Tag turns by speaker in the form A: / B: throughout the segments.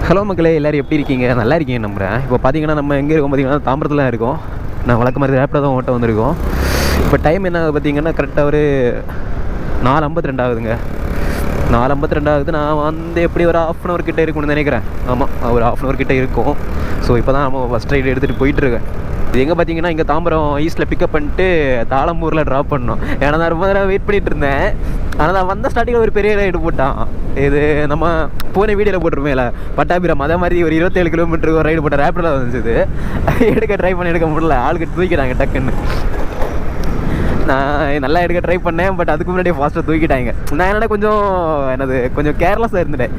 A: Hello மக்களே, எல்லோரும் எப்படி இருக்கீங்க? நல்லா இருக்கீங்க நம்புகிறேன். இப்போ பார்த்தீங்கன்னா நம்ம எங்கே இருக்கோம் பார்த்தீங்கன்னா தாம்பரத்தில் இருக்கோம். நான் வழக்க மாதிரி ரேப்பில் தான் ஓட்ட வந்திருக்கோம். இப்போ டைம் என்ன பார்த்தீங்கன்னா கரெக்டாக ஒரு 4:52 ஆகுதுங்க. 4:52 ஆகுது. நான் வந்து எப்படி ஒரு ½ கிட்டே இருக்கும்னு நினைக்கிறேன். ஆமாம், ஒரு ½ கிட்டே இருக்கும். ஸோ இப்போ தான் நம்ம ஃபஸ்ட் ரைடு எடுத்துகிட்டு போயிட்டுருக்கேன். இது எங்கே பார்த்தீங்கன்னா இங்கே தாம்பரம் ஈஸ்ட்டில் பிக்கப் பண்ணிட்டு தாளம்பூரில் ட்ராப் பண்ணோம். ஏன்னா நான் ரொம்ப நேரம் வெயிட் பண்ணிகிட்டு இருந்தேன். ஆனால் நான் வந்த ஸ்டார்டிங்கில் ஒரு பெரிய ரைடு போட்டான். இது நம்ம போன வீடியோவில் போட்டிருமேல பட்டாபிரம், அதே மாதிரி ஒரு 27 கிலோமீட்டருக்கு ஒரு ரைடு போட்ட ரேப்பிடில் வந்துச்சு. எடுக்க ட்ரை பண்ணி எடுக்க முடியல, ஆளுக்கு தூக்கிட்டாங்க டக்குன்னு. நான் நல்லா எடுக்க ட்ரை பண்ணேன், பட் அதுக்கு முன்னாடியே ஃபாஸ்ட்டாக தூக்கிட்டாங்க. நான் என்னடா கொஞ்சம் கேர்லெஸ்ஸாக இருந்துட்டேன்.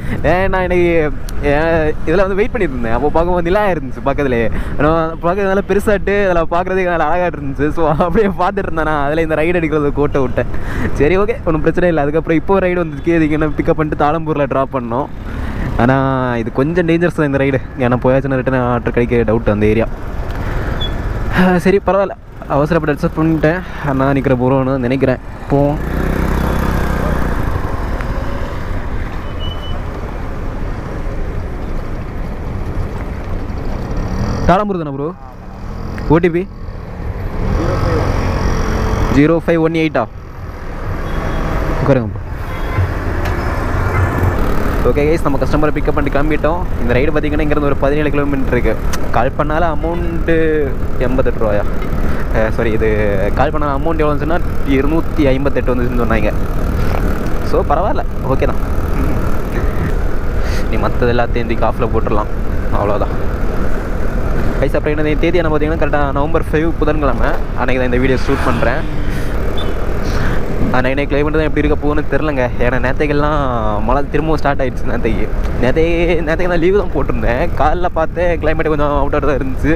A: நான் எனக்கு இதில் வந்து வெயிட் பண்ணிட்டு இருந்தேன். அப்போ பார்க்கும்போது நிலா இருந்துச்சு பக்கத்துலேயே. பார்க்கறது நல்லா பெருசாட்டு, அதில் பார்க்குறதுக்கு நல்லா அழகாக இருந்துச்சு. ஸோ அப்படியே பார்த்துட்டு இருந்தேன். நான் அதில் இந்த ரைடு எடுக்கிறது கோட்டை விட்டேன். சரி, ஓகே, ஒன்றும் பிரச்சனை இல்லை. அதுக்கப்புறம் இப்போ ரைடு வந்துச்சு. இதுக்கு என்ன பிக்கப் பண்ணிட்டு தாளம்பூரில் ட்ராப் பண்ணோம். ஆனால் இது கொஞ்சம் டேஞ்சரஸ் தான் இந்த ரைடு. ஏன்னா போயாச்சுன்னா ரிட்டன் ஆர்டர் கிடைக்க டவுட் அந்த ஏரியா. சரி, பரவாயில்ல, அவசரப்பட்டு அட்ஜஸ்ட் பண்ணிட்டேன். நான் நிற்கிற போகிறோன்னு நினைக்கிறேன். போவோம். தாளம்பூர் தானே ப்ரோ? ஓடிபி 0518 உட்காருங்க. ஓகே கைஸ், நம்ம கஸ்டமரை பிக்கப் பண்ணி கிளம்பிட்டோம். இந்த ரைடு பார்த்திங்கன்னா இங்கேருந்து ஒரு 17 கிலோமீட்டர் இருக்குது. கால் பண்ணாலும் அமௌண்ட்டு 88 ரூபாயா? சாரி, இது கால் பண்ணால் அமௌண்ட் எவ்வளோன்னு சொன்னால் 258 வந்துச்சுன்னு சொன்னாங்க. ஸோ பரவாயில்ல, ஓகே தான். நீ மற்றது எல்லாத்தையும் இந்த காஃபில் போட்டுடலாம், அவ்வளோதான் கைஸ். அப்புறம் என்ன தேதி என்ன பார்த்தீங்கன்னா கரெக்டாக November 5 புதன்கிழமை. அன்றைக்கி தான் இந்த வீடியோ ஷூட் பண்ணுறேன். ஆனால் இன்னைக்கு கிளைமேட் தான் எப்படி இருக்க போகுதுன்னு தெரிலங்க. ஏன்னா நேற்றைக்கெல்லாம் மழை திரும்பவும் ஸ்டார்ட் ஆகிடுச்சு. நேற்றைக்கு நான் லீவு தான் போட்டிருந்தேன். காலைல பார்த்தேன் கிளைமேட் கொஞ்சம் அவுட்டர் தான் இருந்துச்சு.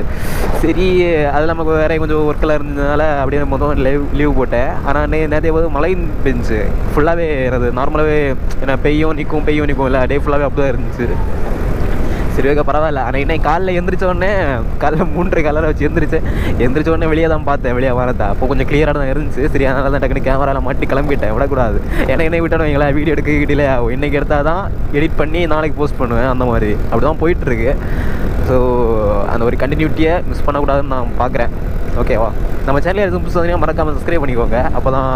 A: சரி, அது நமக்கு வேறு கொஞ்சம் ஒர்க்கெல்லாம் இருந்ததுனால அப்படியே மொத்தம் லீவ் போட்டேன். ஆனால் நேற்றைய போது மழை பெஞ்சிச்சு ஃபுல்லாகவே. எனது நார்மலாகவே ஏன்னா பெய்யும் நிற்கும் இல்லை, டே ஃபுல்லாகவே அப்படி தான் இருந்துச்சு. சரி, ஓகே, பரவாயில்ல. ஆனால் இன்னைக்கு காலைல எந்திரிச்சோடனே காலைல 3:30 காலையில் வச்சு எந்திரிச்ச உடனே வெளியே தான் பார்த்தேன். வெளியே வரதா அப்போ கொஞ்சம் கிளியராக தான் இருந்துச்சு. சரி, அதனால தான் டக்குனு கேமராவில் மாட்டி கிளம்பிட்டேன். விடக்கூடாது, ஏன்னா என்னை விட்டோம் எங்களை வீடியோ எடுக்கல. இன்றைக்கி எடுத்தால் தான் எடிட் பண்ணி நாளைக்கு போஸ்ட் பண்ணுவேன். அந்த மாதிரி அப்படி தான் போயிட்டுருக்கு. ஸோ அந்த ஒரு கண்டினியூட்டியை மிஸ் பண்ணக்கூடாதுன்னு நான் பார்க்குறேன். ஓகேவா? நம்ம சேனலில் எதுவும் புதுசாக மறக்காமல் சப்ஸ்கிரைப் பண்ணிக்கோங்க. அப்போ தான்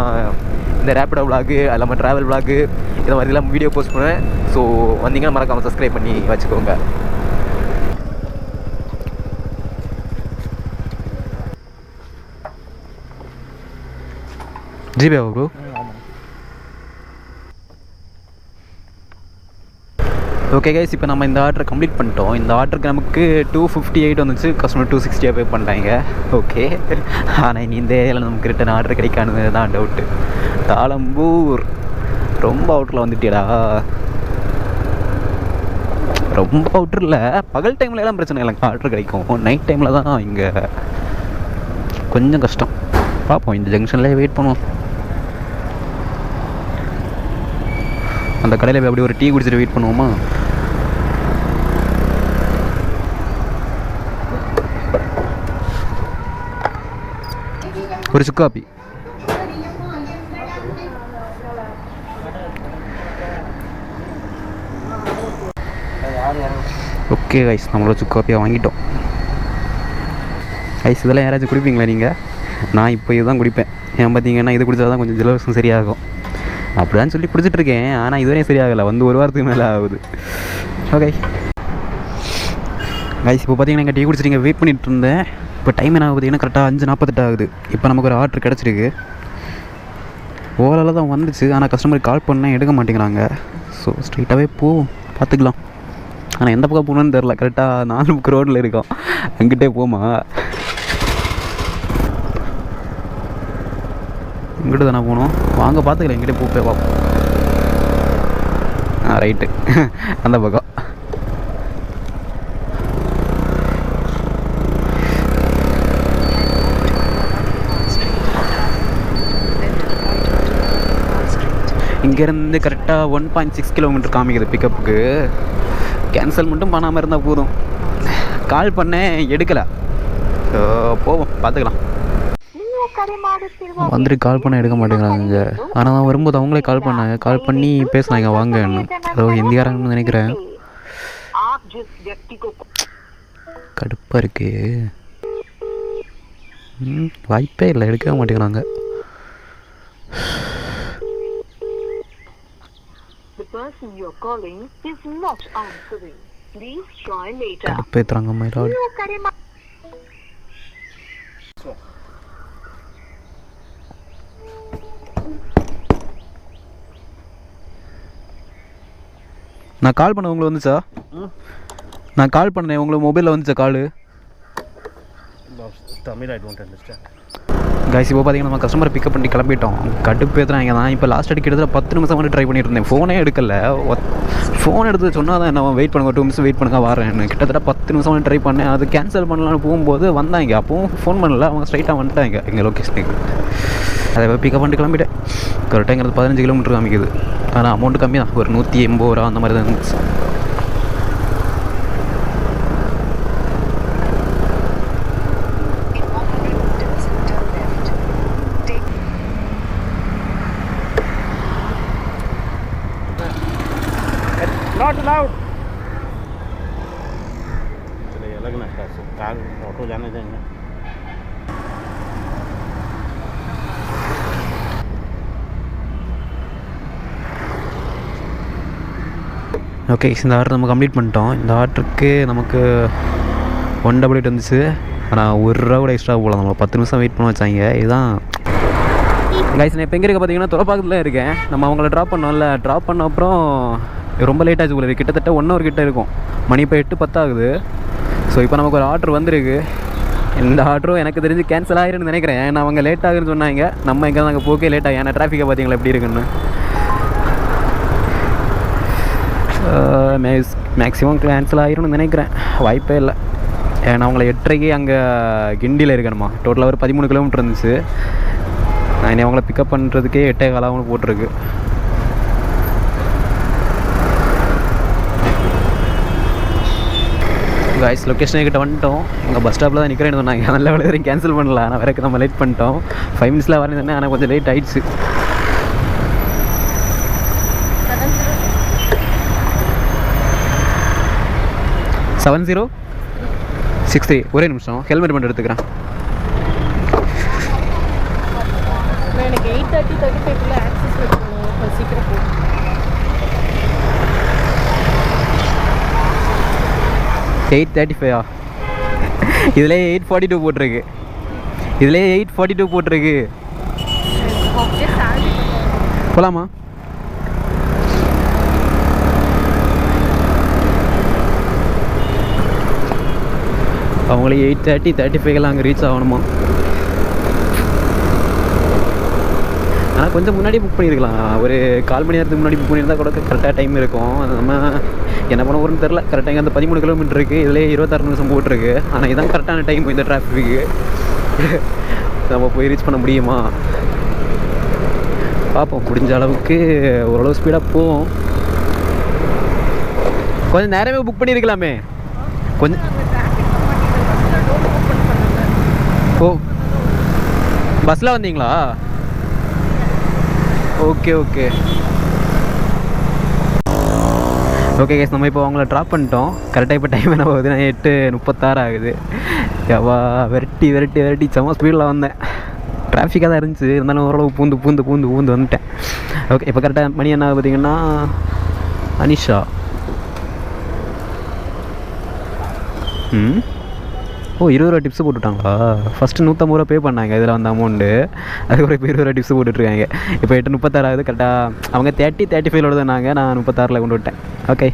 A: இந்த ரேப்பிடோ விளாகு, அது இல்லாமல் ட்ராவல் விளாகு, இந்த மாதிரிலாம் வீடியோ போஸ்ட் பண்ணுவேன். ஸோ வந்தீங்கன்னா மறக்காமல் சப்ஸ்கிரைப் பண்ணி வச்சுக்கோங்க. GPay bro. ஓகே கைஸ், இப்போ நம்ம இந்த ஆர்டரை கம்ப்ளீட் பண்ணிட்டோம். இந்த ஆர்டருக்கு நமக்கு 258 வந்துச்சு. கஸ்டமர் 260 பே பண்ணிட்டாங்க. ஓகே, ஆனால் இனி இந்த ஏரியாவில் நமக்கு ரிட்டன் ஆர்டர் கிடைக்கானது தான் டவுட்டு. தாளம்பூர் ரொம்ப அவுட்டரில் வந்துட்டியடா. ரொம்ப அவுட்டரில் பகல் டைமில் எல்லாம் பிரச்சனை இல்லைங்க, ஆர்டர் கிடைக்கும். நைட் டைமில் தான் இங்கே கொஞ்சம் கஷ்டம். பார்ப்போம், இந்த ஜங்ஷன்லேயே வெயிட் பண்ணுவோம். அந்த கடையில் போய் அப்படி ஒரு டீ குடிச்சிட்டு வெயிட் பண்ணுவோமா? ஒரு சுக்காப்பி. ஓகே கைஸ், நம்மளோட சுக்காப்பியாக வாங்கிட்டோம். கைஸ், இதெல்லாம் யாராச்சும் குடிப்பீங்களா நீங்கள்? நான் இப்போ இதுதான் குடிப்பேன். ஏன் பார்த்தீங்கன்னா இது குடித்தா தான் கொஞ்சம் ஜலவசம் சரியாகும். அப்படிதான் சொல்லி குடிச்சிட்ருக்கேன். ஆனால் இதுவரையும் சரியாகலை. வந்து ஒரு வாரத்துக்கு மேலே ஆகுது. ஓகே கைஸ், இப்போ பார்த்தீங்கன்னா எங்கள் டீ குடிச்சிட்டு வெயிட் பண்ணிகிட்டு இருந்தேன். இப்போ டைம் என்ன ஆகுது பார்த்தீங்கன்னா கரெக்டாக 5:48 ஆகுது. இப்போ நமக்கு ஒரு ஆர்டர் கிடச்சிருக்கு. ஓலால் தான் வந்துச்சு. ஆனால் கஸ்டமருக்கு கால் பண்ணால் எடுக்க மாட்டேங்கிறாங்க. ஸோ ஸ்ட்ரைட்டாகவே பார்த்துக்கலாம். ஆனால் எந்த பக்கம் போகணுன்னு தெரில. கரெக்டாக 4 புக் ரோட்டில் இருக்கோம். அங்கிட்டே போமா? இங்கிட்ட தானே போகணும். வாங்க பார்த்துக்கலாம். எங்கிட்டே போய் பார்ப்போம். ரைட்டு, அந்த பக்கம். இங்கேருந்து கரெக்டாக 1.6 கிலோமீட்டர் காமிக்குது பிக்கப்புக்கு. கேன்சல் மட்டும் பண்ணாமல் இருந்தால் போதும். கால் பண்ணேன், எடுக்கலை. ஸோ போவோம், பார்த்துக்கலாம். வந்துட்டு கால் பண்ண எடுக்க மாட்டேங்கிறாங்க. ஆனால் நான் வரும்போது அவங்களே கால் பண்ணாங்க. கால் பண்ணி பேசினாங்க வாங்கன்னு. ஏதோ ஹிந்திக்காரங்கன்னு நினைக்கிறேன். கடுப்பாக இருக்கு. வாய்ப்பே இல்லை, எடுக்கவே மாட்டேங்கிறாங்க. கடுப்பேத்துறாங்க மயிலாடு. நான் கால் பண்ண உங்களுக்கு வந்துச்சா? நான் கால் பண்ணேன், உங்களுக்கு மொபைலில் வந்துச்சா காலு?
B: Tamil I don't understand.
A: Guys இப்போ பார்த்தீங்கன்னா நம்ம கஸ்டமரை பிக்கப் பண்ணி கிளம்பிட்டோம். கடுப்பேற்றுறாங்க தான். இப்போ லாஸ்ட் அடி கிட்டத்தட்ட 10 நிமிஷம் மட்டும் ட்ரை பண்ணிட்டு இருந்தேன். ஃபோனே எடுக்கல. ஃபோன் எடுத்து சொன்னால் தான் என்ன வெயிட் பண்ணுங்க, 2 நிமிஷம் வெயிட் பண்ணுங்க வரேன். கிட்டத்தட்ட 10 நிமிஷம் மட்டும் ட்ரை பண்ணேன். அது கேன்சல் பண்ணலான்னு போகும்போது வந்தாங்க. அப்பவும் ஃபோன் பண்ணல, அவங்க ஸ்ட்ரைட்டாக வந்துட்டாங்க எங்கள் லொக்கேஷனுக்கு. அதை பிக்கப் பண்ணிட்டு கிளம்பிட்டேன். கரெக்டாக 15 கிலோமீட்டர் காமிக்குது. ஆனால் அமௌண்ட்டு கம்மி தான், ஒரு 180 ரூபா அந்த மாதிரி தான் இருந்துச்சு.
B: Not allowed. चलिए अलग ना कार ऑटो जाने देंगे.
A: ஓகே, இந்த ஆர்டர் நம்ம கம்ப்ளீட் பண்ணிட்டோம். இந்த ஆர்டருக்கு நமக்கு 188 வந்துச்சு. ஆனால் ₹1 கூட எக்ஸ்ட்ரா போகலாம். நம்ம 10 நிமிஷம் வெயிட் பண்ண வச்சாங்க. இதுதான் கைஸ். நான் இப்போ எங்கே இருக்க பார்த்தீங்கன்னா துறப்பாக்கத்தில் இருக்கேன். நம்ம அவங்கள ட்ராப் பண்ணோம்ல, ட்ராப் பண்ண அப்புறம் ரொம்ப லேட் ஆச்சு போல. கிட்டத்தட்ட 1 hour கிட்டே இருக்கும். மணி இப்போ 8:10 ஆகுது. ஸோ இப்போ நமக்கு ஒரு ஆர்டர் வந்திருக்கு. இந்த ஆர்டரும் எனக்கு தெரிஞ்சு கேன்சல் ஆகிருன்னு நினைக்கிறேன். ஏன்னா அவங்க லேட் ஆகுதுன்னு சொன்னாங்க. நம்ம எங்கே நாங்கள் போக்கே லேட் ஆகி, ஏன்னா டிராஃபிக்கை பார்த்தீங்களா எப்படி இருக்குன்னு. மேக்ஸிமம் கேன்சல் ஆகிரும்னு நினைக்கிறேன். வாய்ப்பே இல்லை. ஏன்னா அவங்கள 8:30க்கு அங்கே கிண்டியில் இருக்கணுமா. டோட்டலாக ஒரு 13 கிலோமீட்டர் இருந்துச்சு. நான் இனி அவங்கள பிக்கப் பண்ணுறதுக்கே 8:15 போட்டிருக்கு. கைஸ் லொக்கேஷன் கிட்ட வந்துட்டோம். எங்கள் பஸ் ஸ்டாப்பில் தான் நிற்கிறேன்னு சொன்னாங்க. நல்ல வேலை வரைக்கும் கேன்சல் பண்ணல. ஆனால் வேறு நம்ம லேட் பண்ணிட்டோம். 5 minutes வரேன்னு சொன்னேன். ஆனால் கொஞ்சம் லேட் ஆகிடுச்சு. 7063. ஒரே நிமிஷம் ஹெல்மெட் மட்டும் எடுத்துக்கிறேன்.
C: எனக்கு 8:35 ஆக்சஸ் பண்ணணும். சீக்கிரம் போ.
A: 8:35 இதுலேயே 8:42 போட்டிருக்கு. இதுலேயே 8:42 போட்டிருக்கு. போகலாமா? அவங்களே 8:35 அங்கே ரீச் ஆகணுமா. ஆனால் கொஞ்சம் முன்னாடி புக் பண்ணியிருக்கலாம். ஒரு 1/4 மணி நேரத்துக்கு முன்னாடி புக் பண்ணியிருந்தால் கூட கரெக்டாக டைம் இருக்கும். நம்ம என்ன பண்ண போகிறோன்னு தெரில. கரெக்டாக இங்கே அந்த 13 கிலோமீட்டர் இருக்குது. இதிலே 26 நிமிஷம் போட்டிருக்கு. ஆனால் இதுதான் கரெக்டான டைம் இந்த டிராஃபிக்கு. நம்ம போய் ரீச் பண்ண முடியுமா பார்ப்போம். முடிஞ்ச அளவுக்கு ஓரளவு ஸ்பீடாக போவோம். கொஞ்சம் நேரமே புக் பண்ணியிருக்கலாமே. கொஞ்சம் ஓ பஸ்ஸில் வந்தீங்களா? Okay okay okay case. நம்ம இப்போ அவங்கள ட்ராப் பண்ணிட்டோம். கரெக்டாக இப்போ டைம் என்ன போகுதுன்னா 8:36 ஆகுது. எவ்வா வெரைட்டி செம்ம ஸ்பீடில் வந்தேன். டிராஃபிக்காக தான் இருந்துச்சு. இருந்தாலும் ஓரளவு பூந்து வந்துட்டேன். ஓகே இப்போ கரெக்டாக மணி என்ன பார்த்தீங்கன்னா அனிஷா. ஓ 20 ரூபா டிப்ஸ் போட்டுவிட்டாங்களா? ஃபஸ்ட்டு 150 ரூபா பே பண்ணாங்க இதில் வந்த அமௌண்ட்டு. அதுக்கப்புறம் இப்போ 20 ரூபா டிப்ஸ் போட்டுட்ருக்காங்க. இப்போ 8:36 ஆகுது. கரெக்டாக அவங்க 35 தானாங்க. நான் 36 கொண்டு விட்டேன். ஓகே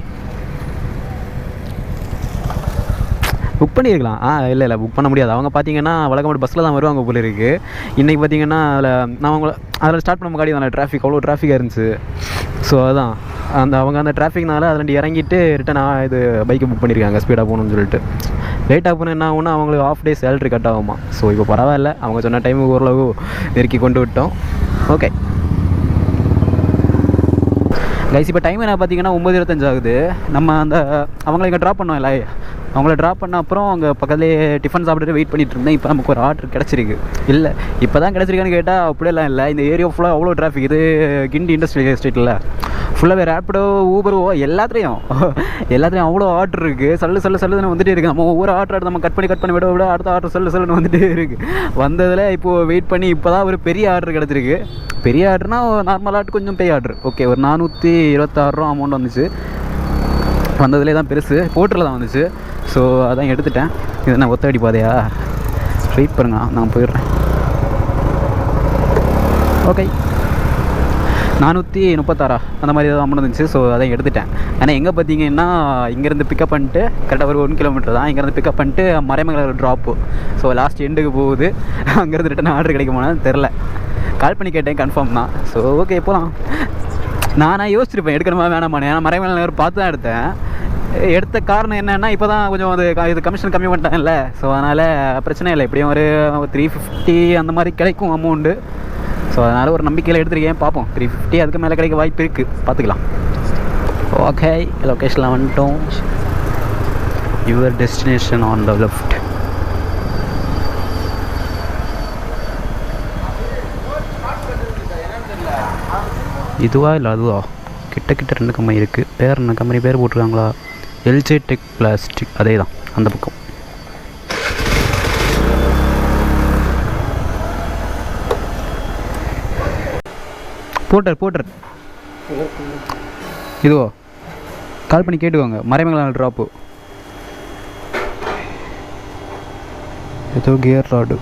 A: புக் பண்ணியிருக்கலாம். இல்லை புக் பண்ண முடியாது. அவங்க பார்த்தீங்கன்னா வழக்கமாக பஸ்ஸில் தான் வருவாங்க போல இருக்குது. இன்றைக்கி பார்த்தீங்கன்னா நான் அவங்கள அதில் ஸ்டார்ட் பண்ண முன்னாடி தான் டிராஃபிக் அவ்வளோ டிராஃபிக்காக இருந்துச்சு. ஸோ அதுதான் அவங்க அந்த டிராஃபிக்னால அதில் இறங்கிட்டு ரிட்டன் இது பைக்கை புக் பண்ணியிருக்காங்க ஸ்பீடாக போகணுன்னு சொல்லிட்டு. லேட்டாக போனால் என்ன ஆகும்னா அவங்களுக்கு ½ டே சேலரி கட் ஆகுமா. ஸோ இப்போ பரவாயில்ல. அவங்க சொன்ன டைமுக்கு ஓரளவு நெருக்கி கொண்டு விட்டோம். ஓகே கைஸ் இப்போ டைம் என்ன பார்த்தீங்கன்னா 9:25 ஆகுது. நம்ம அந்த அவங்கள இங்கே ட்ராப் பண்ணோம் இல்லை, அவங்கள ட்ராப் பண்ண அப்புறம் அங்கே பக்கத்துலேயே டிஃபன் சாப்பிட்டுட்டு வெயிட் பண்ணிட்டு இருந்தேன். இப்போ நமக்கு ஒரு ஆர்டர் கிடச்சிருக்கு. இல்லை இப்போ தான் கிடச்சிருக்கான்னு கேட்டால் அப்படியெல்லாம் இல்லை. இந்த ஏரியா ஃபுல்லாக அவ்வளோ டிராஃபிக். இது கிண்டி இண்டஸ்ட்ரியல் எஸ்டேட்டில்
D: ஃபுல்லாகவே ரேப்பிடோ ஊபரோ எல்லாத்துலேயும் அவ்வளோ ஆர்டர் இருக்குது. சொல்லுன்னு வந்துகிட்டே இருக்குது. நம்ம ஒவ்வொரு ஆர்டர் நம்ம கட் பண்ணி விட அடுத்த ஆர்டர் சொல்லுன்னு வந்துகிட்டே இருக்குது. வந்ததில் இப்போது வெயிட் பண்ணி இப்போ தான் ஒரு பெரிய ஆர்டர் கிடச்சிருக்கு. பெரிய ஆர்டர்னா நார்மல் ஆர்டர் கொஞ்சம் பெரிய ஆர்டர். ஓகே, ஒரு 426 ரூபா அமௌண்ட் வந்துச்சு. வந்ததுலேயே தான் பெருசு போர்ட்டரில் தான் வந்துச்சு. ஸோ அதான் எடுத்துட்டேன். இது என்ன ஒத்தடி பாதையா? வெயிட் பாருங்க, நான் போயிடுறேன். ஓகே, 436 அந்த மாதிரி ஏதாவது அமௌண்ட் இருந்துச்சு. ஸோ அதை எடுத்துட்டேன். ஏன்னா எங்கே பார்த்தீங்கன்னா இங்கேருந்து பிக்கப் பண்ணிட்டு கரெக்டாக ஒரு 1 கிலோமீட்டர் தான். இங்கேருந்து பிக்கப் பண்ணிட்டு மறைமங்கலம் ட்ராப்பு. ஸோ லாஸ்ட் எண்டுக்கு போகுது. அங்கேருந்து ரிட்டன் ஆர்டர் கிடைக்குமான்னு தெரில. கால் பண்ணி கேட்டேன், கன்ஃபார்ம் தான். ஸோ ஓகே, போகலாம். நானாக யோசிச்சிருப்பேன் எடுக்கணுமா வேணாமான்னு. ஏன்னா மறைமங்கலம் பார்த்து தான் எடுத்த காரணம் என்னென்னா இப்போ தான் கொஞ்சம் இது கமிஷன் கம்மி பண்ணிட்டாங்கல்ல. ஸோ அதனால் பிரச்சனை இல்லை. எப்படியும் ஒரு 350 அந்த மாதிரி கிடைக்கும் அமௌண்ட்டு. ஸோ அதனால் ஒரு நம்பிக்கையில் எடுத்துருக்கேன். பார்ப்போம், 350 அதுக்கு மேலே கிடைக்க வாய்ப்பு இருக்குது. பார்த்துக்கலாம். ஓகே, லொக்கேஷனில் வந்துட்டோம். Your destination on the left. இதுவா இல்லை அதுவா? கிட்ட 2 கம்பெனி இருக்குது. பேர் என்ன கம்பெனி பேர் போட்டிருக்காங்களா? LJ tech plastic. அதே தான், அந்த பக்கம். போட்டர் இதுவோ? கால் பண்ணி கேட்டுக்கோங்க. மறைமங்கலம் ட்ராப்பு. ஏதோ gear rod.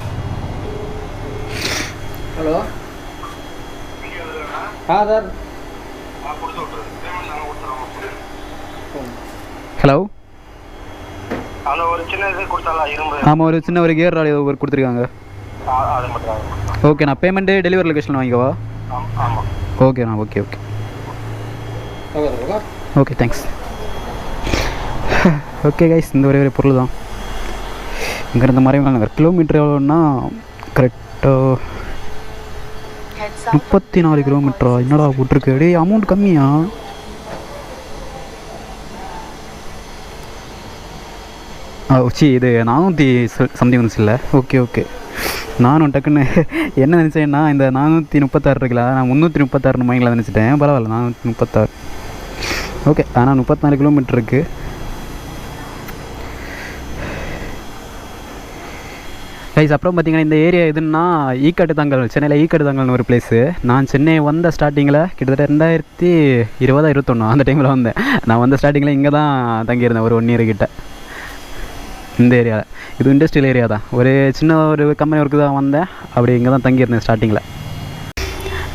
E: Hello sir.
D: Hello.
F: Hello, ஒரு சின்ன இது கொடுத்தாலா இரும்பு?
D: ஆமாம், ஒரு சின்ன ஒரு கியர் ராடு ஒரு கொடுத்துருக்காங்க.
F: அது மட்டும்.
D: ஓகே, நான் பேமெண்ட்டு டெலிவரி லொக்கேஷனில் வாங்கிக்கவா?
F: ஆமாம்.
D: ஓகேண்ணா, ஓகே தேங்க்ஸ். ஓகே கைஸ், இந்த ஒரே பொருள் தான். இங்கேருந்து மறைமங்கலம் கிலோமீட்டர் எவ்வளோன்னா கரெக்டாக 34 கிலோமீட்டரா? என்னடா போட்டிருக்கு? டே, அமௌண்ட் கம்மியா? இது 400 சம்திங் வந்துச்சு இல்லை? ஓகே. நானும் டக்குன்னு என்ன நினச்சேன்னா இந்த 436 இருக்குல்ல, நான் 336 மைண்டில் நினச்சிட்டேன். பரவாயில்ல, 436. ஓகே, ஆனால் 34 கிலோமீட்டர் இருக்குது. கைஸ், அப்புறம் பார்த்தீங்கன்னா இந்த ஏரியா எதுன்னா ஈக்காட்டுத்தாங்கல். சென்னையில் ஈக்காட்டுத்தாங்கல்னு ஒரு பிளேஸு. நான் சென்னை வந்த ஸ்டார்டிங்கில் கிட்டத்தட்ட 2020-21 அந்த டைமில் வந்தேன். நான் வந்த ஸ்டார்டிங்கில் இங்கே தான் தங்கியிருந்தேன் ஒரு 1 இயர் கிட்ட. இந்த ஏரியாவில் இது இண்டஸ்ட்ரியல் ஏரியா தான். ஒரு சின்ன ஒரு கம்பெனி ஒர்க்கு தான் வந்தேன். அப்படி இங்கே தான் தங்கியிருந்தேன் ஸ்டார்டிங்கில்.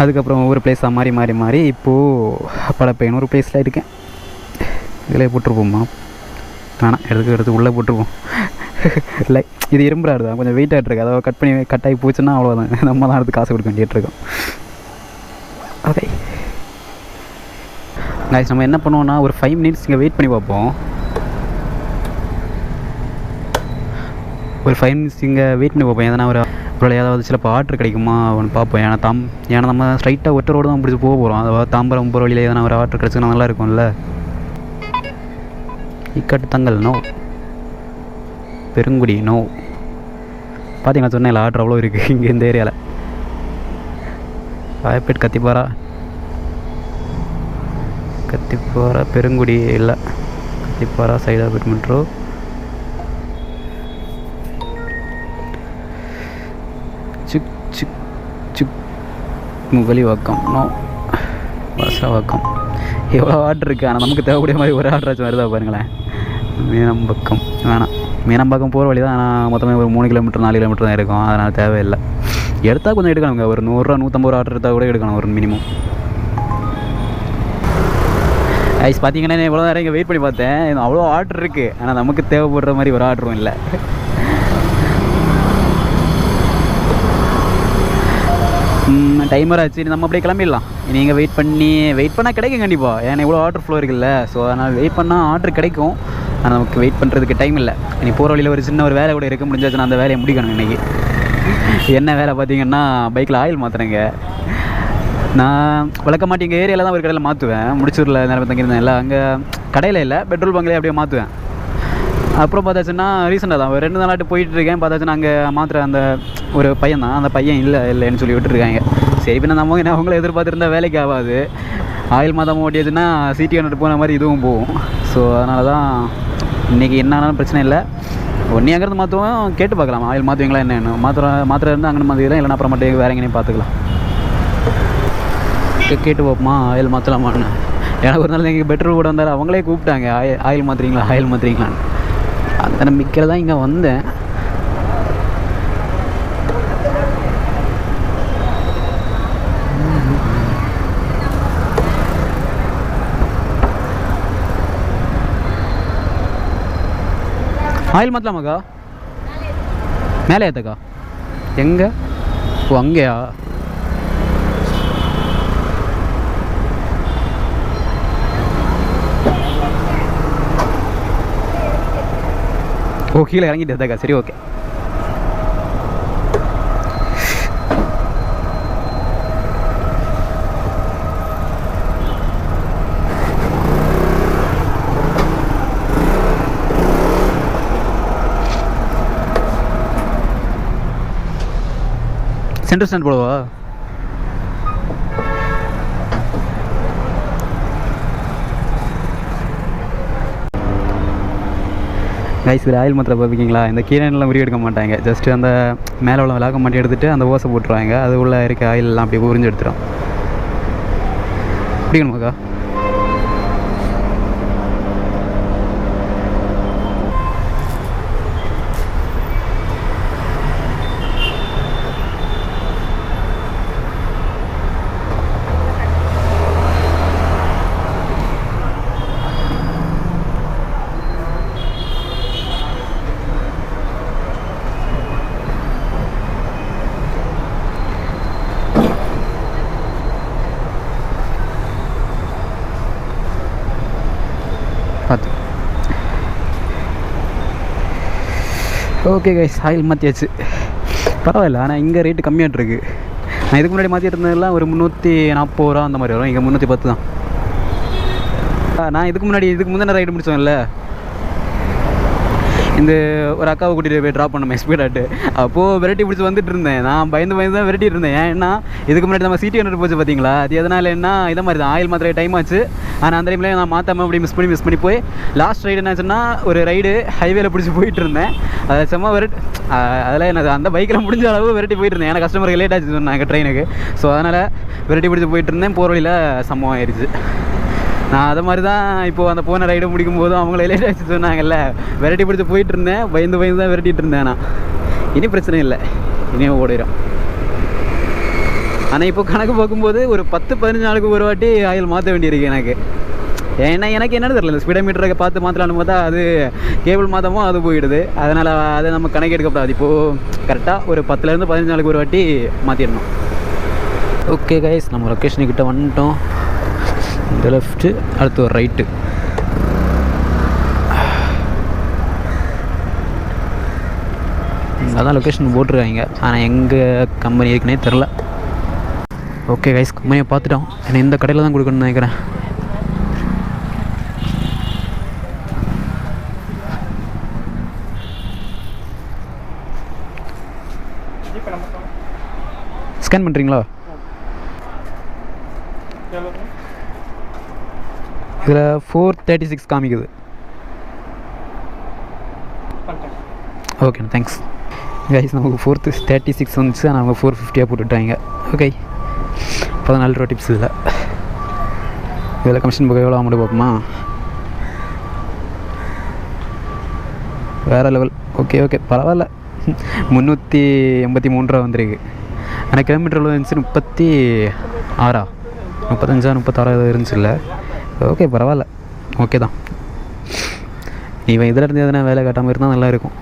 D: அதுக்கப்புறம் ஒவ்வொரு பிளேஸாக மாறி இப்போது படப்பையன் ஒரு பிளேஸில் இருக்கேன். இதில் போட்டிருப்போம்மா? வேணாம், எடுத்து உள்ளே போட்டிருப்போம். இல்லை, இது இரும்புறாரு தான், கொஞ்சம் வெயிட் ஆகிட்ருக்கு. அதை கட் ஆகி போச்சுன்னா அவ்வளோதான், நம்ம தான் அடுத்து காசு கொடுக்க வேண்டிகிட்ருக்கோம். ஓகே கைஸ், நம்ம என்ன பண்ணுவோன்னா ஒரு 5 மினிட்ஸ் இங்கே வெயிட் பண்ணி பார்ப்போம். ஒரு 5 மினிட்ஸ் இங்கே வெயிட் பண்ணி பார்ப்போம். எதனா ஒரு ஏதாவது சிலப்போ ஆர்டர் கிடைக்குமா அவனு பார்ப்போம். ஏன்னா நம்ம ஸ்ட்ரைட்டாக ஒற்றை ரோடு தான் பிடிச்சி போக போகிறோம். அதாவது தாம்பரம் போகிற வழியில் எதனா ஒரு ஆர்டர் கிடச்சின்னா நல்லா இருக்கும்ல. Ekkattuthangal no, Perungudi no. பார்த்தீங்கன்னா சொன்னேன் ஆர்டர் அவ்வளோ இருக்குது இங்கே இந்த ஏரியாவில். ராயப்பேட், கத்திப்பாரா, பெருங்குடி இல்லை, கத்திப்பாரா, சைதாபேட் மெட்ரோ. முகலிவாக்கம் நோ, வசவாக்கம். எவ்வளோ ஆர்டர் இருக்குது, ஆனால் நமக்கு தேவைக்கூடிய மாதிரி ஒரு ஆர்டராச்சும் வருதா பாருங்களேன். மீனம்பாக்கம் வேணாம். மீனம்பாக்கம் போகிற வழி தான், ஆனால் மொத்தமே ஒரு 3 கிலோமீட்டர் 4 கிலோமீட்டர் தான் இருக்கும். அதனால் தேவையில்லை. எடுத்தால் கொஞ்சம் எடுக்கணுங்க. ஒரு 100 ரூபா 150 ரூபா ஆர்டர் எடுத்தால் கூட எடுக்கணும் ஒரு மினிமம். ஐஸ் பார்த்தீங்கன்னா எவ்வளோ நேரம் இங்கே வெயிட் பண்ணி பார்த்தேன். அவ்வளோ ஆர்டர் இருக்குது, ஆனால் நமக்கு தேவைப்படுற மாதிரி ஒரு ஆர்டரும் இல்லை. டைமர் ஆச்சு, நம்ம அப்படியே கிளம்பிடலாம். நீங்கள் வெயிட் பண்ணால் கிடைக்கும் கண்டிப்பாக. ஏன்னா இவ்வளோ ஆர்டர் ஃப்ளோ இருக்குல்ல. ஸோ அதனால் வெயிட் பண்ணால் ஆர்டர் கிடைக்கும். ஆனால் நமக்கு வெயிட் பண்ணுறதுக்கு டைம் இல்லை. இனி போகிற வழியில் ஒரு சின்ன ஒரு வேலை கூட இருக்க முடிஞ்சாச்சுன்னா அந்த வேலையை முடிக்கணும் இன்றைக்கி. என்ன வேலை பார்த்தீங்கன்னா பைக்கில் ஆயில் மாற்றுறேங்க. நான் வழக்கமாட்டி எங்கள் ஏரியாவில் தான் ஒரு கடையில் மாற்றுவேன். முடிச்சூரில் நேரம் தங்கியிருந்தேன் இல்லை, அங்கே கடையில் இல்லை, பெட்ரோல் பங்க்லேயே அப்படியே மாற்றுவேன். அப்புறம் பார்த்தாச்சுன்னா ரீசெண்டாக தான் ஒரு 2 நாளாட்டு போயிட்டுருக்கேன். பார்த்தாச்சுன்னா அங்கே மாத்திர அந்த ஒரு பையன் தான், அந்த பையன் இல்லைன்னு சொல்லி விட்டுருக்காங்க. சரி, பின்ன நம்ம அவங்கள எதிர்பார்த்துருந்தா வேலைக்கு ஆகாது. ஆயில் மாற்றாமல் ஓட்டியாச்சுன்னா சிடி 100 போன மாதிரி இதுவும் போகும். ஸோ அதனால தான் இன்றைக்கி என்னாலும் பிரச்சனை இல்லை. ஒன்றே அங்கேருந்து மாற்றுவோம், கேட்டு பார்க்கலாம் ஆயில் மாற்றுவீங்களா என்னென்னு. மாத்திரை இருந்தால் அங்கே மாற்றிக்கலாம், இல்லைனா அப்புறம் மட்டும் வேறு எங்கேயும் பார்த்துக்கலாம். கேட்டு பார்ப்போமா ஆயில் மாற்றலாமான்னு. எனக்கு ஒரு நாள் எங்கள் பெட்ரோல் கூட வந்தாலும் அவங்களே கூப்பிட்டாங்க, ஆயில் மாற்றுறீங்களான்னு. அந்த நம்பிக்கையில் தான் இங்கே வந்தேன். ஆயில் மாற்றலாமாக்கா? மேலே ஏற்றக்கா? எங்கே? ஓ அங்கேயா? ஓ கீழே இறங்கிட்டு ஏற்றக்கா, சரி ஓகே. சென்டர் ஸ்டாண்ட் போடுவா? கைஸ் இதில் ஆயில் மாத்திரை பார்ப்பீங்களா? இந்த கீழெல்லாம் உரி எடுக்க மாட்டாங்க, ஜஸ்ட்டு அந்த மேலே உள்ள விளாக்க மாட்டி எடுத்துகிட்டு அந்த ஓசை போட்டுருவாங்க. அது உள்ளே இருக்க ஆயிலெலாம் அப்படியே உறிஞ்சு எடுத்துடும். பிடிக்கணுமாக்கா? பார்த்து ஓகே கைஸ், ஆயில் மாற்றியாச்சு. பரவாயில்ல, ஆனால் இங்கே ரேட்டு கம்மியாகிட்ருக்கு. நான் இதுக்கு முன்னாடி மாற்றிட்டு இருந்ததெல்லாம் ஒரு 340 ரூபா அந்த மாதிரி வரும். இங்கே 310 தான். நான் இதுக்கு முந்தின ரைடு முடித்தோம்ல, இந்த ஒரு அக்காவை கூட்டிகிட்டு போய் ட்ராப் பண்ணோம் ஸ்பீடாட்டு. அப்போது வெரைட்டி பிடிச்சி வந்துட்டு இருந்தேன். நான் பயந்து தான் வெரைட்டி இருந்தேன். ஏன்னா இதுக்கு முன்னாடி நம்ம சிடி 100 போச்சு பார்த்தீங்களா, அது எதனால் என்ன இதை மாதிரி தான் ஆயில் மாத்திரை டைம் ஆச்சு. ஆனால் அந்த டைமில் நான் மாற்றாமல் அப்படி மிஸ் பண்ணி போய் லாஸ்ட் ரைடு என்னாச்சுன்னா ஒரு ரைடு ஹைவேல பிடிச்சி போயிட்டு இருந்தேன். அதை சும்மா வெரைட்டி அதில் எனக்கு அந்த பைக்கில் முடிஞ்ச அளவு வெரைட்டி போயிட்டு இருந்தேன். ஏன்னா கஸ்டமருக்கு லேட் ஆச்சு சொன்னாங்க ட்ரெயினுக்கு. ஸோ அதனால் வெரைட்டி பிடிச்சி போயிட்டு இருந்தேன். போகிற வழியில் சம்பவம் ஆயிடுச்சு. நான் அதை மாதிரி தான் இப்போது அந்த போன ரைடு முடிக்கும் போதும் அவங்கள லேட் ஆச்சு சொன்னாங்கல்ல, வெரைட்டி பிடிச்சி போயிட்டு இருந்தேன். பயந்து தான் வெரைட்டிட்டு இருந்தேன். நான் இனி பிரச்சனை இல்லை, இனியும் ஓடிடும். ஆனால் இப்போ கணக்கு பார்க்கும்போது ஒரு 10-15 நாளுக்கு ஒரு வாட்டி ஆயில் மாற்ற வேண்டியிருக்கு எனக்கு. ஏன்னா எனக்கு என்னென்னு தெரியல, ஸ்பீடோ மீட்டரை பார்த்து மாற்றலான்னு பார்த்தா அது கேபிள் மாற்றமோ அது போயிடுது. அதனால் அதை நம்ம கணக்கு எடுக்கப்படாது. இப்போது கரெக்டாக ஒரு 10லேருந்து 15 நாளுக்கு ஒரு வாட்டி மாற்றிடணும். ஓகே கைஸ், நம்ம லொக்கேஷனுக்கிட்ட வந்துட்டோம். இந்த லெஃப்ட்டு, அடுத்து ஒரு ரைட்டு. அதான் லொக்கேஷன் போட்டிருக்காங்க, ஆனால் எங்கே கம்பெனி இருக்குன்னே தெரில. ஓகே கைஸ், கம்பெனியை பார்த்துட்டோம். ஏன்னா இந்த கடையில் தான் கொடுக்கணும்னு நினைக்கிறேன். ஸ்கேன் பண்ணுறீங்களா? இதில் 436 காமிக்குது. Okay thanks guys. நமக்கு 436 வந்துச்சு, ஆனால் அவங்க 450 போட்டுவிட்டாங்க. ஓகே 14 ரூபா டிப்ஸ். இதில் கமிஷன் போக எவ்வளோ அமௌண்ட் பார்ப்போமா? வேறு லெவல். ஓகே பரவாயில்ல. 383 ரூபா வந்துருக்கு. ஆனால் கிலோமீட்டர் எவ்வளோ இருந்துச்சு? 35 இருந்துச்சு இல்லை? ஓகே பரவாயில்ல, ஓகே தான். இவன் இதில் இருந்து எதனா வேலை காட்டாமல் இருந்தால் நல்லாயிருக்கும்.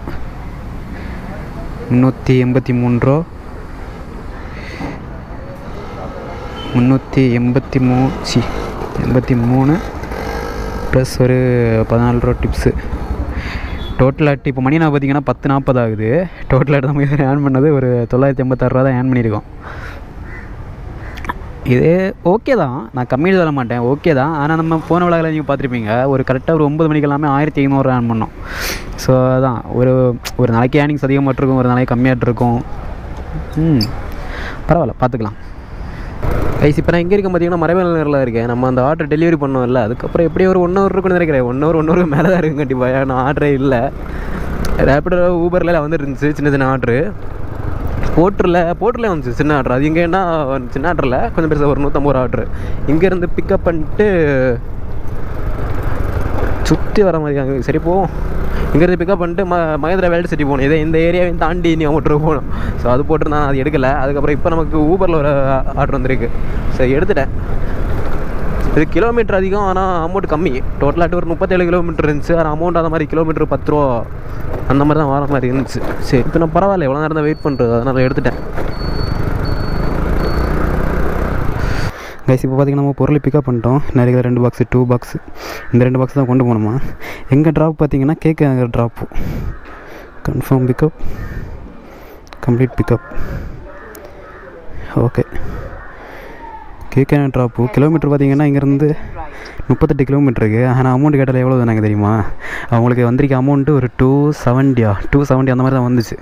D: 383 ரூபா, 383 ப்ளஸ் ஒரு 14 ரூபா டிப்ஸு. டோட்டல் ஆட்டு இப்போ மணி நான் பார்த்தீங்கன்னா 10:40 ஆகுது. டோட்டல் ஆட்டு நம்ம இதில் ஏர்ன் பண்ணது ஒரு 986 ரூபா தான் ஏர்ன் பண்ணியிருக்கோம். இது ஓகே தான், நான் கம்மியாக சொல்ல மாட்டேன், ஓகே தான். ஆனால் நம்ம போன விழாவில் நீங்கள் பார்த்துருப்பீங்க, ஒரு கரெக்டாக ஒரு 9 மணிக்கு எல்லாமே 1500 ஏர்ன் பண்ணோம். ஸோ அதான் ஒரு நாளைக்கு ஏர்னிங்ஸ் அதிகமாக இருக்கும், ஒரு நாளைக்கு கம்மியாக இருக்கும். பரவாயில்ல, பார்த்துக்கலாம்.
A: கைஸ் இப்போ நான் எங்கே இருக்கேன் பார்த்தீங்கன்னா மறைமலையில் இருக்கேன். நம்ம அந்த ஆர்டர் டெலிவரி பண்ணோம்ல, அதுக்கப்புறம் எப்படியும் ஒரு 1 hour இருக்குன்னு நினைக்கிறேன். 1 hour மேலே தான் இருக்கும் கண்டிப்பாக. நான் ஆர்டரே இல்லை. ரேப்பிடோ ஊபரில் வந்துருந்துச்சு சின்ன சின்ன ஆர்டரு. போர்ட்டரில் வந்துச்சு சின்ன ஆர்டர். அது எங்கேன்னா சின்ன ஆர்டரில் கொஞ்சம் பெருசாக ஒரு 150 ஆர்டரு. இங்கேருந்து பிக்கப் பண்ணிட்டு சுற்றி வர மாதிரி அங்கே சரி போவோம். இங்கேருந்து பிக்கப் பண்ணிட்டு மகேந்திரா வேல்டு சிட்டி போகணும். இதே இந்த ஏரியாவையும் தாண்டி நீ அவங்கள்ட்ட போகணும். ஸோ அது போட்டுருந்தான், அது எடுக்கலை. அதுக்கப்புறம் இப்போ நமக்கு ஊபரில் ஒரு ஆர்டர் வந்திருக்கு. சரி எடுத்துட்டேன். இது கிலோமீட்டர் அதிகம், ஆனால் அமௌண்ட் கம்மி. டோட்டலாகிட்டு ஒரு 37 கிலோமீட்டர் இருந்துச்சு. ஆனால் அமௌண்ட் அந்த மாதிரி கிலோமீட்டர் 10 ரூபா அந்த மாதிரி தான் வர மாதிரி இருந்துச்சு. சரி இப்போ நான் பரவாயில்ல, எவ்வளோ நேரம் தான் வெயிட் பண்ணுறது, அதனால் எடுத்துட்டேன்.
D: கைஸ் இப்போ பார்த்திங்கன்னா நம்ம பொருளை பிக்கப் பண்ணிட்டோம். நிறைய 2 பாக்ஸு 2 பாக்ஸு இந்த 2 பாக்ஸ் தான் கொண்டு போகணுமா. எங்கள் ட்ராப் பார்த்திங்கன்னா KK Nagar drop. Confirm pickup, complete pickup. Okay, KK Nagar drop. Kilometre பார்த்திங்கன்னா இங்கேருந்து 38 கிலோமீட்டருக்கு. ஆனால் அமௌண்ட் கேட்டால் எவ்வளோ தானாங்க தெரியுமா? அவங்களுக்கு வந்திருக்க அமௌண்ட்டு ஒரு 270 அந்த மாதிரி தான் வந்துச்சு.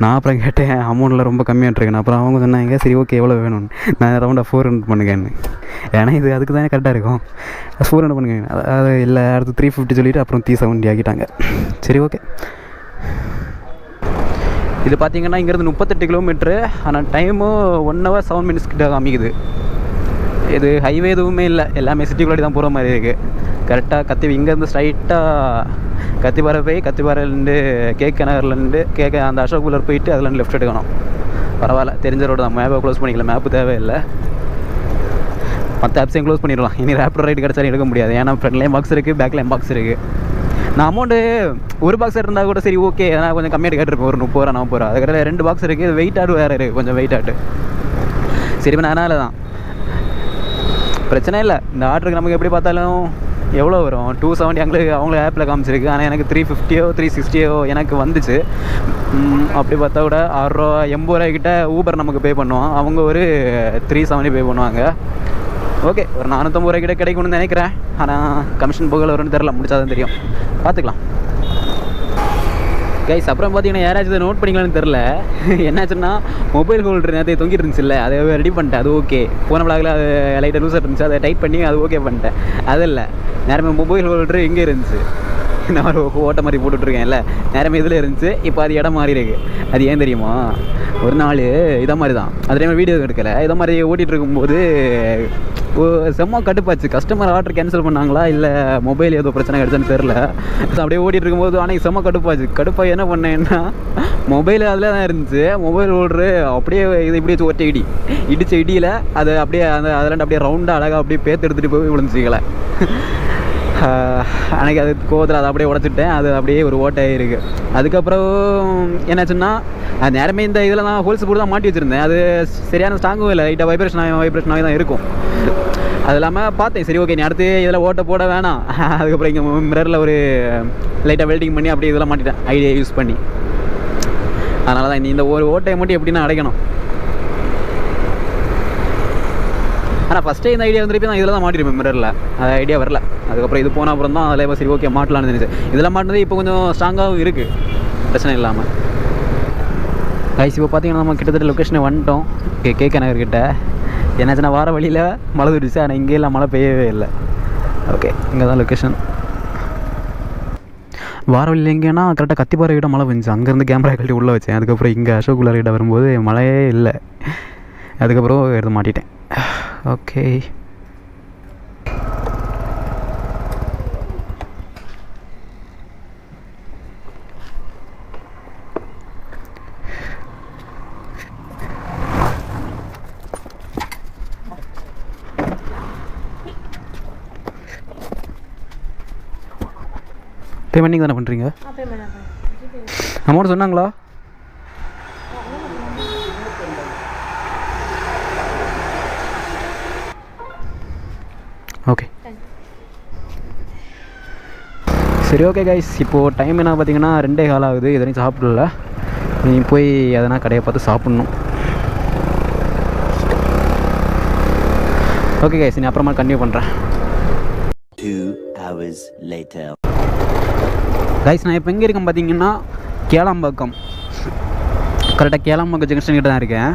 D: நான் அப்புறம் கேட்டேன், அமௌண்ட்டில் ரொம்ப கம்மியாகிட்ருக்கேன். அப்புறம் அவங்க சொன்னாங்க சரி ஓகே எவ்வளோ வேணும்னு. நான் ரவுண்டாக 400 பண்ணுங்கன்னு. ஏன்னா இது அதுக்கு தானே கரெக்டாக இருக்கும். 400 பண்ணுங்க. அது இல்லை, அடுத்து 350 சொல்லிவிட்டு அப்புறம் 370 ஆக்கிட்டாங்க. சரி ஓகே. இது பார்த்திங்கன்னா இங்கேருந்து 38 கிலோமீட்ரு. ஆனால் டைமு 1 hour 7 minutes கிட்ட காமிக்குது. இது ஹைவே எதுவுமே இல்லை, எல்லாமே சிட்டிக்குள்ளாடி தான் போகிற மாதிரி இருக்குது. கரெக்டாக இங்கேருந்து ஸ்ட்ரைட்டாக கத்திப்பாறை போய் கத்திப்பாறையிலேருந்து கேக்கு நகர்லேருந்து அந்த அசோக் புல்லர் போயிட்டு அதுலேருந்து லெஃப்ட் எடுக்கணும். பரவாயில்ல, தெரிஞ்ச ரோடு தான். மேப்பை க்ளோஸ் பண்ணிக்கலாம், மேப்பு தேவையில்லை. மற்ற ஆப்ஸையும் க்ளோஸ் பண்ணிடலாம். இனி ரேப்பிடோ ரைடு கிடச்சாலும் எடுக்க முடியாது. ஏன்னா ஃப்ரண்ட்லேயும் பாக்ஸ் இருக்குது, பேக்லேயும் பாக்ஸ் இருக்குது. நான் அமௌண்ட்டு ஒரு பாக்ஸ் இருந்தால் கூட சரி ஓகே, ஏன்னா கொஞ்சம் கம்மியாக கேட்டிருப்பேன். ஒரு 30 ரூபா 40 ரூபா. அதுக்கப்புறம் 2 பாக்ஸ் இருக்குது. இது வெயிட் ஆடு வேறு இருக்குது, கொஞ்சம் வெயிட் ஆட்டு. சரி இப்போ அதனால தான் பிரச்சனை இல்லை. இந்த ஆர்டருக்கு நமக்கு எப்படி பார்த்தாலும் எவ்வளோ வரும்? 270 அவங்கள ஆப்பில் காமிச்சிருக்கு. ஆனால் எனக்கு 350 360 எனக்கு வந்துச்சு. அப்படி பார்த்தா கூட 6 ரூபா 80 ரூபாய்க்கிட்ட ஊபர் நமக்கு பே பண்ணுவோம். அவங்க ஒரு 370 பே பண்ணுவாங்க. ஓகே, ஒரு 450 ரூபாய்க்கிட்ட கிடைக்கும்னு நினைக்கிறேன். ஆனால் கமிஷன் போகல வரும்னு தெரில, முடிச்சாதான் தெரியும். பார்த்துக்கலாம். கைஸ் அப்புறம் பார்த்தீங்கன்னா யாராச்சும் இதை நோட் பண்ணிக்கலான்னு தெரில. என்னாச்சுன்னா மொபைல் ஹோல்டர் நேரத்தை தொங்கிட்டு இருந்துச்சுல்ல, அதை ரெடி பண்ணிட்டேன். அது ஓகே. போன பிளாகில் அது லைட்டாக லூஸாக இருந்துச்சு, அதை டைட் பண்ணி அது ஓகே பண்ணிட்டேன். அது இல்லை, நேரமே மொபைல் ஹோல்டர் எங்கே இருந்துச்சு, நான் ஒரு ஓட்ட மாதிரி போட்டுட்ருக்கேன்ல, நேரமே இதில் இருந்துச்சு. இப்போ அது இடம் மாறி இருக்கு. அது ஏன் தெரியுமா? ஒரு நாள் இதை மாதிரி தான், அது டைம் வீடியோ எடுக்கலை, இதை மாதிரி ஓட்டிகிட்டு இருக்கும்போது செம்ம கடுப்பாச்சு. கஸ்டமர் ஆர்டர் கேன்சல் பண்ணாங்களா இல்லை மொபைல் ஏதோ பிரச்சனை கிடச்சான்னு தெரில. அப்படியே ஓட்டிகிட்டு இருக்கும்போது அன்றைக்கி செம்ம கடுப்பாக என்ன பண்ணேன்னா, மொபைல் அதில் தான் இருந்துச்சு. மொபைல் ஹோல்டரு அப்படியே இது இப்படியே ஒற்ற இடித்த இடியில் அது அப்படியே அதில் அப்படியே ரவுண்டாக அழகாக அப்படியே பேத்து எடுத்துகிட்டு போய் விழுந்துச்சிக்கலை. அன்றைக்கி அது கோவத்தில் அதை அப்படியே உடச்சிட்டேன். அது அப்படியே ஒரு ஓட்டையாக இருக்குது. அதுக்கப்புறம் என்னாச்சுன்னா, அது நேரமே இந்த இதில் தான் ஹோல்ஸ் போட்டு தான் மாட்டி வச்சுருந்தேன். அது சரியான ஸ்ட்ராங்கும் இல்லை, லைட்டாக வைப்ரேஷனாகவே தான் இருக்கும். அது இல்லாமல் பார்த்தேன், சரி ஓகே நீ அடுத்து இதில் ஓட்டை போட வேணாம். அதுக்கப்புறம் இங்கே மிரரில் ஒரு லைட்டாக வெல்டிங் பண்ணி அப்படியே இதெல்லாம் மாட்டிட்டேன், ஐடியா யூஸ் பண்ணி. அதனால தான் இந்த ஒரு ஓட்டையை மட்டும் எப்படின்னா அடைக்கணும். ஆனால் ஃபஸ்ட்டே இந்த ஐடியா வந்துருப்பி நான் இதில் தான் மாட்டிருப்பேன், மிரரில். அது ஐடியா வரல. அதுக்கப்புறம் இது போன அப்புறம் தான் அதில் சரி ஓகே மாட்டலான்னு இருந்துச்சு. இதெல்லாம் மாட்டினது இப்போ கொஞ்சம் ஸ்ட்ராங்காகவும் இருக்குது, பிரச்சனை இல்லாமல். கைஸ் இப்போ பார்த்தீங்கன்னா நம்ம கிட்டத்தட்ட லொக்கேஷனை வந்துட்டோம், கேக்கு நகர்கிட்ட. என்னாச்சுன்னா வார வழியில் மழை துடிச்சு, ஆனால் இங்கே எல்லாம் மழை பெய்யவே இல்லை. ஓகே, இங்கே தான் லொக்கேஷன். வார வழியில் எங்கேன்னா கரெக்டாக கத்திப்பாறை கிட்ட மழை பெஞ்சிச்சு. அங்கேருந்து கேமரா கழட்டி உள்ளே வச்சேன். அதுக்கப்புறம் இங்கே அசோக் குல்லார் கிட்ட வரும்போது மழையே இல்லை. அதுக்கப்புறம் எடுத்து மாட்டிட்டேன். ஓகே, பேமெண்ட் நீங்கள் தானே பண்ணுறீங்க? அமௌண்ட் சொன்னாங்களா? ஓகே சரி ஓகே கைஸ், இப்போது டைம் என்ன பார்த்தீங்கன்னா 2:15 ஆகுது. எதனையும் சாப்பிடல. நீ போய் எதனா கடையை பார்த்து சாப்பிட்ணும். ஓகே கைஸ், நீ அப்புறமா கண்டினியூ பண்ணுறேன்.
E: 2 hours later.
D: கைஸ் நான் இப்போ எங்கே இருக்கேன் பார்த்தீங்கன்னா கேளாம்பாக்கம். கரெக்டாக கேளாம்பாக்கம் ஜங்ஷன் கிட்ட தான் இருக்கேன்.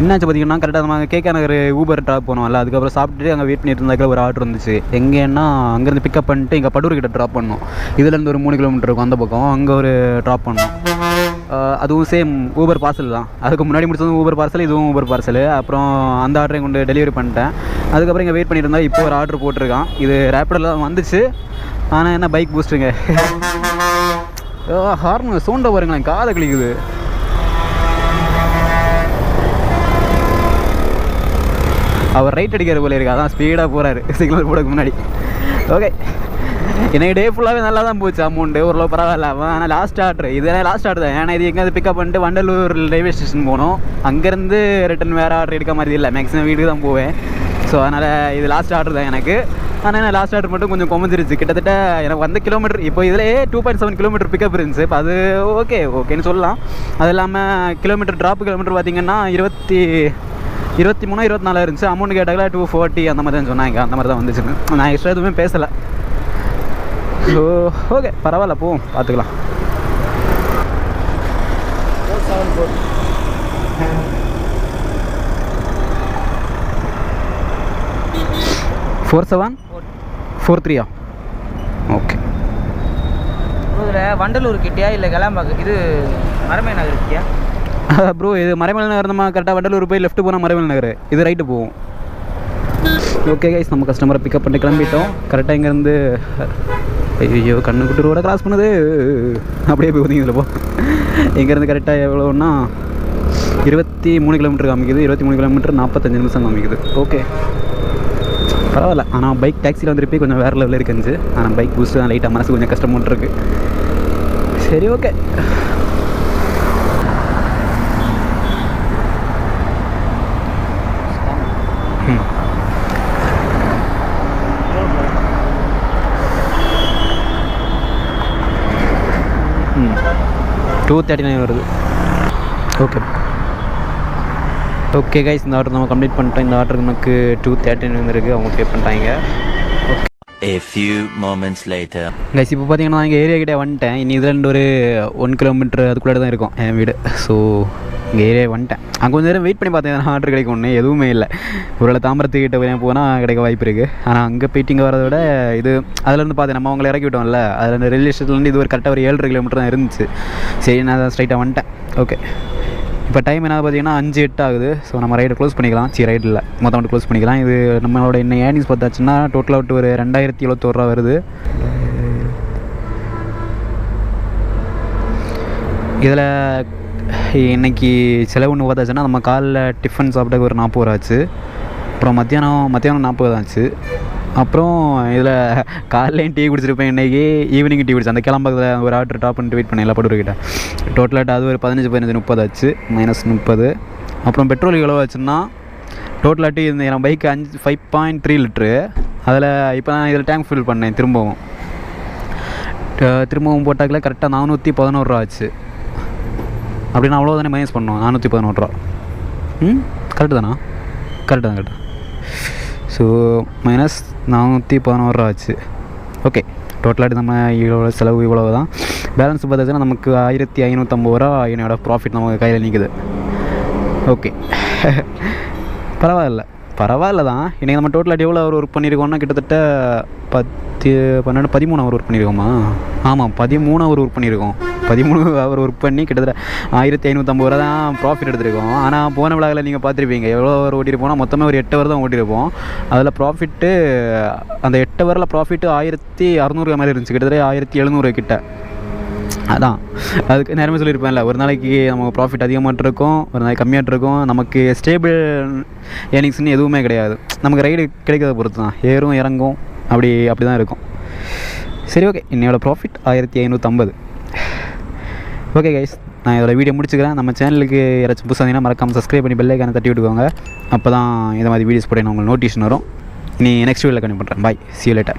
D: என்னாச்சு பார்த்தீங்கன்னா கரெக்டாக நம்ம கேகே நகர் ஊபர் ட்ராப் போனோம்ல, அதுக்கப்புறம் சாப்பிட்டுட்டு அங்கே வெயிட் பண்ணிட்டு இருந்தாக்கில் ஒரு ஆர்டர் வந்துச்சு. எங்கேன்னா அங்கேருந்து பிக்கப் பண்ணிட்டு இங்கே படூர் கிட்ட ட்ராப் பண்ணோம். இதுலேருந்து ஒரு 3 கிலோமீட்டர் இருக்கும் அந்த பக்கம், அங்கே ஒரு ட்ராப் பண்ணோம். அதுவும் சேம் ஊபர் பார்சல் தான். அதுக்கு முன்னாடி முடிச்சதும் ஊபர் பார்சல், இதுவும் ஊபர் பார்சல். அப்புறம் அந்த ஆர்டரையும் கொண்டு டெலிவரி பண்ணிட்டேன். அதுக்கப்புறம் இங்கே வெயிட் பண்ணிட்டு இருந்தால் இப்போ ஒரு ஆர்டர் போட்டிருக்கான். இது ரேப்பிடில் தான் வந்துச்சு, ஆனால் என்ன பைக் பூஸ்ட்டுங்க. ஹார்ன் சவுண்டை பாருங்களேன், காதை கிளிக்குது. அவர் ரைட் அடிக்கிற போல இருக்கு, அதான் ஸ்பீடாக போகிறாரு சிக்னல் போடக்கு முன்னாடி. ஓகே, எனக்கு டே ஃபுல்லாகவே நல்லா தான் போச்சு. அமௌண்ட்டு ஓரளவு பரவாயில்ல. ஆனால் லாஸ்ட் ஆர்டர் இது லாஸ்ட் ஆர்டர் தான். ஏன்னா இது எங்கேயாவது பிக்கப் பண்ணிட்டு வண்டலூர் ரயில்வே ஸ்டேஷன் போகணும். அங்கேருந்து ரிட்டன் வேறு ஆர்டர் எடுக்க மாதிரி இல்லை, மேக்ஸிமம் வீட்டுக்கு தான் போவேன். ஸோ அதனால் இது லாஸ்ட் ஆர்டர் தான் எனக்கு. ஆனால் என்ன லாஸ்ட் ஆர்டர் மட்டும் கொஞ்சம் குறைஞ்சிருச்சு. கிட்டத்தட்ட எனக்கு வந்த கிலோமீட்டர் இப்போ இதிலே 2.7 கிலோமீட்டர் பிக்கப் இருந்துச்சு. இப்போ அது ஓகேன்னு சொல்லலாம். அது இல்லாமல் கிலோமீட்டர் கிலோமீட்டர் பார்த்திங்கன்னா 23 24 இருந்துச்சு. அமௌண்ட் கேட்டாங்களா 240 அந்த மாதிரி தான் சொன்னாங்க. அந்த மாதிரி தான் வந்துச்சுன்னு. நான் எக்ஸ்ட்ரா எதுவுமே பேசலை. ஸோ ஓகே, பரவாயில்ல, போவோம், பார்த்துக்கலாம். 4743 ஓகே.
G: இதில் வண்டலூர் கிட்டியா இல்லை கிளம்பாக்கு இது மரமே நகர் கிட்டியா?
D: ப்ரோ இது மறைமலை நகர். நம்ம கரெக்டாக வண்டலூர் போய் லெஃப்ட் போனால் மறைமலை நகர், இது ரைட்டு போவோம். ஓகே கைஸ், நம்ம கஸ்டமரை பிக்கப் பண்ணி கிளம்பிட்டோம். கரெக்டாக இங்கேருந்து ஐயோ கண்ணுக்குட்டி ரோட கிராஸ் பண்ணுது, அப்படியே போய் ஒதுங்கி இதில் போ. இங்கேருந்து கரெக்டாக எவ்வளோன்னா 23 கிலோமீட்டர் காமிக்குது. 23 கிலோமீட்டர் 45 நிமிஷம் காமிக்குது. ஓகே, பரவாயில்ல. ஆனால் பைக் டாக்ஸியில் வந்துருப்பே கொஞ்சம் வேறு லெவலில் இருக்குச்சு. ஆனால் பைக் பூஸ்ட்டு தான் லைட்டாக மனசு கொஞ்சம் கஷ்டமாக இருக்குது. சரி ஓகே. ம் 239 வருது. ஓகே கைஸ், இந்த ஆர்டர் நம்ம கம்ப்ளீட் பண்ணிட்டோம். இந்த ஆர்டருக்கு நமக்கு 239 வந்துருக்கு. அவங்க பே பண்ணிட்டாங்க. Okay,
E: A few moments later.
D: Guys இப்போ பார்த்தீங்கன்னா நான் எங்கள் ஏரியா கிட்டே வந்துட்டேன். இனி இதுலேருந்து ஒரு 1 கிலோமீட்டர் அதுக்குள்ளே தான் இருக்கும் என் வீடு. ஸோ இங்கே ஏரியா வந்துட்டேன். அங்கே கொஞ்சம் நேரம் வெயிட் பண்ணி பார்த்தேன் ஆர்டர் கிடைக்கும் ஒன்று, எதுவுமே இல்லை. ஒருவேளை தாம்பரத்துக்கிட்ட போனால் கிடைக்க வாய்ப்பு இருக்குது. ஆனால் அங்கே போயிட்டு இங்கே வரதை விட இது அதுலேருந்து பார்த்தேன். நம்ம அவங்களை இறக்கி விட்டோம்ல, அதில் ரயில்வே ஸ்டேஷன்லேருந்து இது ஒரு கரெக்டாக ஒரு 7.5 கிலோமீட்டர் தான் இருந்துச்சு. சரி, நான் தான் ஸ்ட்ரைட்டாக வந்துட்டேன். ஓகே, இப்போ டைம் என்ன பார்த்தீங்கன்னா 5:08 ஆகுது. ஸோ நம்ம ரைடை க்ளோஸ் பண்ணிக்கலாம். ரைடு இல்லை, மொத்தம் மட்டும் க்ளோஸ் பண்ணிக்கலாம். இது நம்மளோட என்ன ஏர்னிங்ஸ் பார்த்தாச்சுன்னா டோட்டலாக விட்டு ஒரு 2071 ரூபா வருது. இதில் இன்றைக்கி செலவுன்னு பார்த்தாச்சுன்னா நம்ம காலைல டிஃபன் சாப்பிட்ட ஒரு 40 ரூபா ஆச்சு. அப்புறம் மத்தியானம் 40 ஆச்சு. அப்புறம் இதில் காலையிலையும் டீ குடிச்சிருப்பேன். இன்றைக்கி ஈவினிங் டீ குடிச்சேன். அந்த கிளம்பத்தில் ஒரு ஆர்டர் டாப் பண்ணிட்டு வெயிட் பண்ணேன் எல்லா படுக்கிட்ட. டோட்டலாக அது ஒரு 15 ஆச்சு, -30. அப்புறம் பெட்ரோல் எவ்வளோ ஆச்சுன்னா டோட்டலாட்டி இந்த என் பைக்கு 5.3 லிட்ரு. அதில் இப்போ நான் இதில் டேங்க் ஃபில் பண்ணேன். திரும்பவும் போட்டாக்கில் கரெக்டாக 411 ரூபா ஆச்சு. அப்படின்னா அவ்வளோ தானே மைனஸ் பண்ணோம், 411 ரூபா. கரெக்டு தானா? கரெக்டு தான். ஸோ -411 ரூபா ஆச்சு. ஓகே, டோட்டலாக நம்ம இவ்வளோ செலவு இவ்வளவு தான். பேலன்ஸ் பார்த்தாச்சுன்னா நமக்கு 1550 ரூபா என்னோட ப்ராஃபிட் நமக்கு கையில் நிற்குது. ஓகே, பரவாயில்ல தான். இன்றைக்கி நம்ம டோட்டலாக எவ்வளோ ஒர்க் பண்ணியிருக்கோம்னா கிட்டத்தட்ட 13 ஹவர் ஒர்க் பண்ணியிருக்கோமா? ஆமாம், 13 ஹவர் ஒர்க் பண்ணியிருக்கோம். 13 ஹவர் ஒர்க் பண்ணி கிட்டத்தட்ட 1550 ரூபா தான் ப்ராஃபிட் எடுத்துருக்கோம். ஆனால் போன விழாவில் நீங்கள் பார்த்துருப்பீங்க எவ்வளோ ஹவர் ஓட்டியிருப்போம். மொத்தமே ஒரு 8 ஹவர் தான் ஓட்டியிருப்போம். அதில் ப்ராஃபிட்டு அந்த 8 ஹவரில் ப்ராஃபிட்டு 1600 மாதிரி இருந்துச்சு. கிட்டத்தட்ட 1700 கிட்ட. அதான் அதுக்கு நேரமே சொல்லியிருப்பேன்ல, ஒரு நாளைக்கு நமக்கு ப்ராஃபிட் அதிகமாக இருக்கும், ஒரு நாளைக்கு கம்மியாக இருக்கும். நமக்கு ஸ்டேபிள் ஏர்னிங்ஸ்னு எதுவுமே கிடையாது. நமக்கு ரைடு கிடைக்கிறத பொறுத்து தான், ஏறும் இறங்கும், அப்படி தான் இருக்கும். சரி ஓகே, என்னோடய ப்ராஃபிட் 1550. ஓகே கைஸ், நான் இதோட வீடியோ முடிச்சுக்கிறேன். நம்ம சேனலுக்கு யாராச்சும் புதுசாக இருந்தீங்கன்னா மறக்காமல் சப்ஸ்கிரைப் பண்ணி பெல் ஐக்கானை தட்டி விட்டுக்கோங்க. அப்போ தான் இந்த மாதிரி வீடியோஸ் போட உங்களுக்கு நோட்டிஃபிகேஷன் வரும். இனி நெக்ஸ்ட் வீடியோவில் கண்டிப்பாக பண்ணுறேன். பாய், see you later.